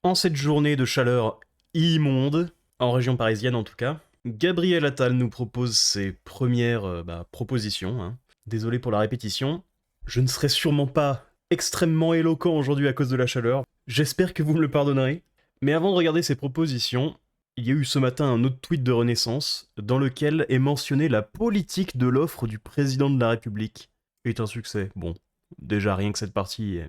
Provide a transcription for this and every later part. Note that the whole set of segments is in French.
En cette journée de chaleur immonde, en région parisienne en tout cas, Gabriel Attal nous propose ses premières propositions, hein. Désolé pour la répétition. Je ne serai sûrement pas extrêmement éloquent aujourd'hui à cause de la chaleur. J'espère que vous me le pardonnerez. Mais avant de regarder ces propositions, il y a eu ce matin un autre tweet de Renaissance dans lequel est mentionnée la politique de l'offre du président de la République. Est un succès. Bon, déjà rien que cette partie,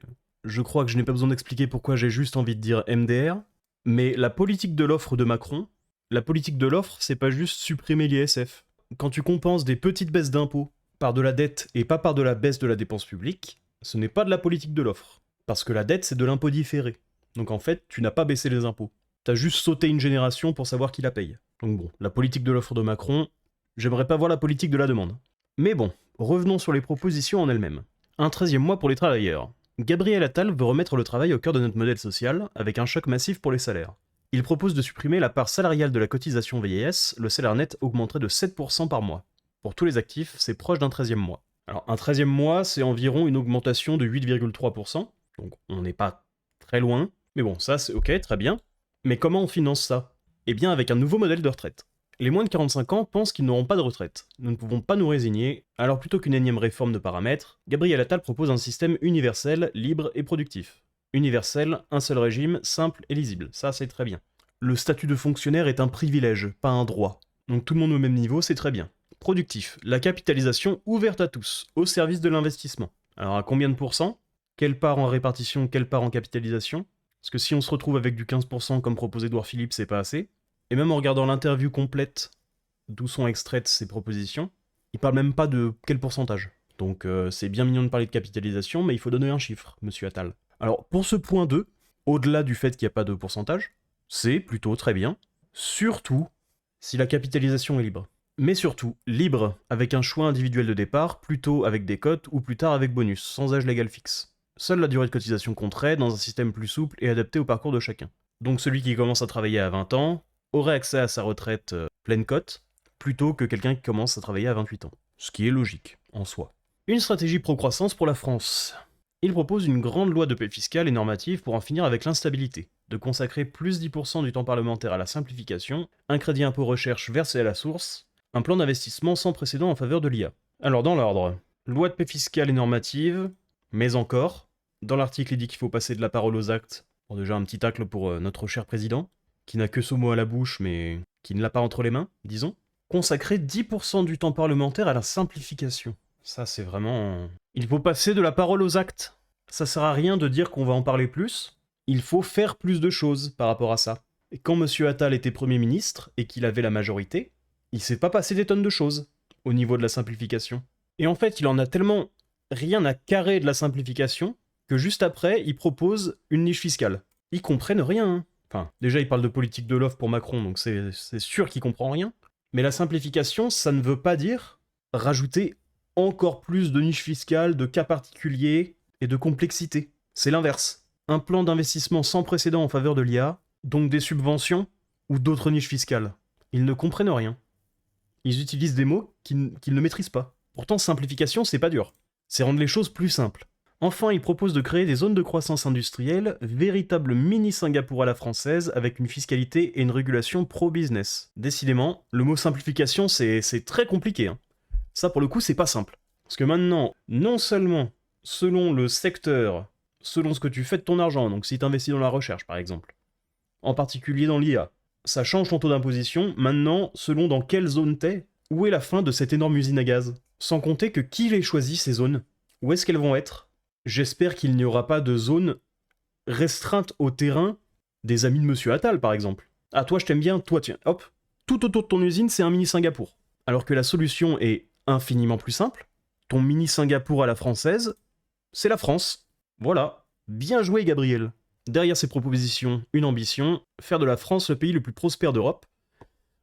je crois que je n'ai pas besoin d'expliquer pourquoi j'ai juste envie de dire MDR, mais la politique de l'offre de Macron, la politique de l'offre, c'est pas juste supprimer l'ISF. Quand tu compenses des petites baisses d'impôts par de la dette et pas par de la baisse de la dépense publique, ce n'est pas de la politique de l'offre. Parce que la dette, c'est de l'impôt différé. Donc en fait, tu n'as pas baissé les impôts. T'as juste sauté une génération pour savoir qui la paye. Donc bon, la politique de l'offre de Macron, j'aimerais pas voir la politique de la demande. Mais bon, revenons sur les propositions en elles-mêmes. Un 13e mois pour les travailleurs. Gabriel Attal veut remettre le travail au cœur de notre modèle social, avec un choc massif pour les salaires. Il propose de supprimer la part salariale de la cotisation vieillesse, le salaire net augmenterait de 7% par mois. Pour tous les actifs, c'est proche d'un 13e mois. Alors un 13e mois, c'est environ une augmentation de 8,3%, donc on n'est pas très loin, mais bon, ça c'est ok, très bien. Mais comment on finance ça? Eh bien avec un nouveau modèle de retraite. Les moins de 45 ans pensent qu'ils n'auront pas de retraite. Nous ne pouvons pas nous résigner, alors plutôt qu'une énième réforme de paramètres, Gabriel Attal propose un système universel, libre et productif. Universel, un seul régime, simple et lisible, ça c'est très bien. Le statut de fonctionnaire est un privilège, pas un droit. Donc tout le monde au même niveau, c'est très bien. Productif, la capitalisation ouverte à tous, au service de l'investissement. Alors à combien de pourcents? Quelle part en répartition, quelle part en capitalisation? Parce que si on se retrouve avec du 15% comme propose Édouard Philippe, c'est pas assez. Et même en regardant l'interview complète d'où sont extraites ces propositions, il parle même pas de quel pourcentage. Donc c'est bien mignon de parler de capitalisation, mais il faut donner un chiffre, monsieur Attal. Alors pour ce point 2, au-delà du fait qu'il n'y a pas de pourcentage, c'est plutôt très bien, surtout si la capitalisation est libre. Mais surtout, libre avec un choix individuel de départ, plutôt avec des cotes ou plus tard avec bonus, sans âge légal fixe. Seule la durée de cotisation compterait dans un système plus souple et adapté au parcours de chacun. Donc celui qui commence à travailler à 20 ans aurait accès à sa retraite pleine cote, plutôt que quelqu'un qui commence à travailler à 28 ans. Ce qui est logique, en soi. Une stratégie pro-croissance pour la France. Il propose une grande loi de paix fiscale et normative pour en finir avec l'instabilité, de consacrer plus 10% du temps parlementaire à la simplification, un crédit impôt recherche versé à la source, un plan d'investissement sans précédent en faveur de l'IA. Alors dans l'ordre, loi de paix fiscale et normative, mais encore, dans l'article il dit qu'il faut passer de la parole aux actes, bon déjà un petit tacle pour notre cher président, qui n'a que ce mot à la bouche mais qui ne l'a pas entre les mains, disons. Consacrer 10% du temps parlementaire à la simplification. Ça c'est vraiment... Il faut passer de la parole aux actes. Ça sert à rien de dire qu'on va en parler plus, il faut faire plus de choses par rapport à ça. Et quand M. Attal était Premier ministre et qu'il avait la majorité, il s'est pas passé des tonnes de choses au niveau de la simplification. Et en fait, il en a tellement rien à carrer de la simplification que juste après, il propose une niche fiscale. Ils comprennent rien, hein. Enfin, déjà, il parle de politique de l'offre pour Macron, donc c'est sûr qu'il comprend rien. Mais la simplification, ça ne veut pas dire rajouter encore plus de niches fiscales, de cas particuliers et de complexité. C'est l'inverse. Un plan d'investissement sans précédent en faveur de l'IA, donc des subventions ou d'autres niches fiscales. Ils ne comprennent rien. Ils utilisent des mots qu'ils ne maîtrisent pas. Pourtant, simplification, c'est pas dur. C'est rendre les choses plus simples. Enfin, il propose de créer des zones de croissance industrielle, véritables mini-Singapour à la française, avec une fiscalité et une régulation pro-business. Décidément, le mot simplification, c'est très compliqué, hein. Ça, pour le coup, c'est pas simple. Parce que maintenant, non seulement, selon le secteur, selon ce que tu fais de ton argent, donc si tu investis dans la recherche, par exemple, en particulier dans l'IA, ça change ton taux d'imposition, maintenant, selon dans quelle zone t'es, où est la fin de cette énorme usine à gaz? Sans compter que qui les choisit, ces zones? Où est-ce qu'elles vont être? J'espère qu'il n'y aura pas de zone restreinte au terrain des amis de Monsieur Attal, par exemple. Ah, toi, je t'aime bien, toi, tiens, hop. Tout autour de ton usine, c'est un mini Singapour. Alors que la solution est infiniment plus simple. Ton mini Singapour à la française, c'est la France. Voilà. Bien joué, Gabriel. Derrière ces propositions, une ambition, faire de la France le pays le plus prospère d'Europe.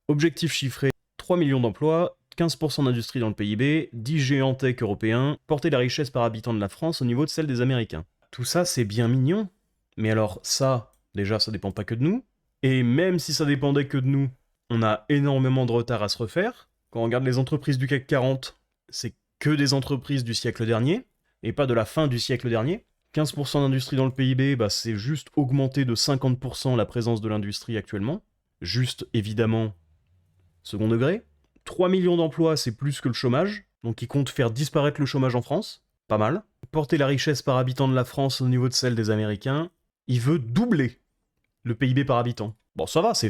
Objectif chiffré, 3 millions d'emplois, 15% d'industrie dans le PIB, 10 géants tech européens, porter la richesse par habitant de la France au niveau de celle des Américains. Tout ça, c'est bien mignon. Mais alors ça, déjà, ça dépend pas que de nous. Et même si ça dépendait que de nous, on a énormément de retard à se refaire. Quand on regarde les entreprises du CAC 40, c'est que des entreprises du siècle dernier, et pas de la fin du siècle dernier. 15% d'industrie dans le PIB, bah c'est juste augmenter de 50% la présence de l'industrie actuellement. Juste, évidemment, second degré. 3 millions d'emplois, c'est plus que le chômage, donc il compte faire disparaître le chômage en France. Pas mal. Porter la richesse par habitant de la France au niveau de celle des Américains. Il veut doubler le PIB par habitant. Bon, ça va, c'est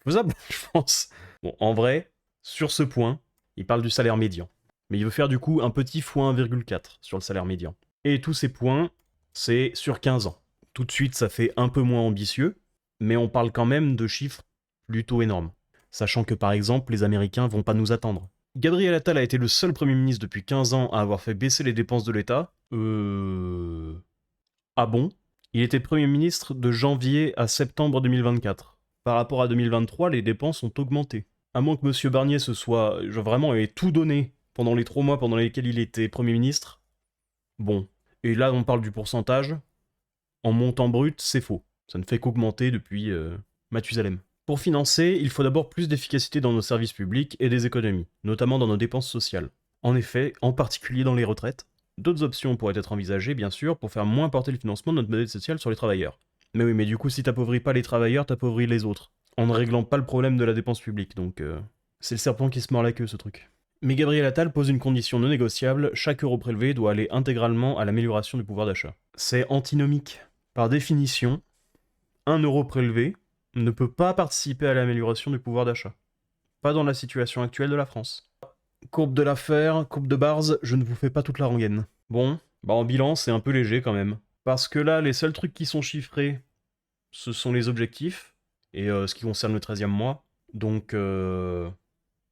faisable, je pense. Bon, en vrai, sur ce point, il parle du salaire médian. Mais il veut faire du coup un petit fois 1,4 sur le salaire médian. Et tous ces points, c'est sur 15 ans. Tout de suite, ça fait un peu moins ambitieux, mais on parle quand même de chiffres plutôt énormes. Sachant que par exemple, les Américains vont pas nous attendre. Gabriel Attal a été le seul Premier ministre depuis 15 ans à avoir fait baisser les dépenses de l'État. Ah bon? Il était Premier ministre de janvier à septembre 2024. Par rapport à 2023, les dépenses ont augmenté. À moins que M. Barnier se soit vraiment ait tout donné pendant les 3 mois pendant lesquels il était Premier ministre. Bon. Et là, on parle du pourcentage. En montant brut, c'est faux. Ça ne fait qu'augmenter depuis Mathusalem. Pour financer, il faut d'abord plus d'efficacité dans nos services publics et des économies, notamment dans nos dépenses sociales. En effet, en particulier dans les retraites. D'autres options pourraient être envisagées, bien sûr, pour faire moins porter le financement de notre modèle social sur les travailleurs. Mais oui, mais du coup, si t'appauvris pas les travailleurs, t'appauvris les autres. En ne réglant pas le problème de la dépense publique, donc c'est le serpent qui se mord la queue, ce truc. Mais Gabriel Attal pose une condition non négociable, chaque euro prélevé doit aller intégralement à l'amélioration du pouvoir d'achat. C'est antinomique. Par définition, 1 euro prélevé ne peut pas participer à l'amélioration du pouvoir d'achat. Pas dans la situation actuelle de la France. Courbe de l'affaire, courbe de Bars, je ne vous fais pas toute la rengaine. Bon, bah en bilan, c'est un peu léger quand même. Parce que là, les seuls trucs qui sont chiffrés, ce sont les objectifs, et ce qui concerne le 13e mois. Donc,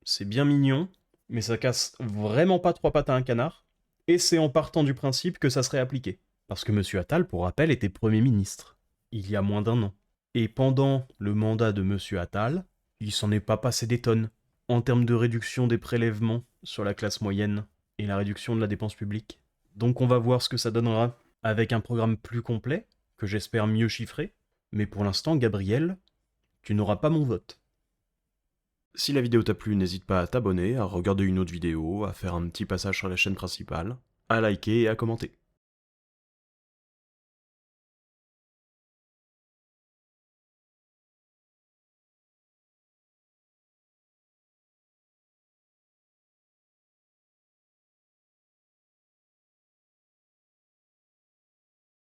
c'est bien mignon, mais ça casse vraiment pas 3 pattes à un canard. Et c'est en partant du principe que ça serait appliqué. Parce que M. Attal, pour rappel, était Premier ministre, il y a moins d'1 an. Et pendant le mandat de M. Attal, il s'en est pas passé des tonnes, en termes de réduction des prélèvements sur la classe moyenne et la réduction de la dépense publique. Donc on va voir ce que ça donnera avec un programme plus complet, que j'espère mieux chiffré, mais pour l'instant, Gabriel, tu n'auras pas mon vote. Si la vidéo t'a plu, n'hésite pas à t'abonner, à regarder une autre vidéo, à faire un petit passage sur la chaîne principale, à liker et à commenter.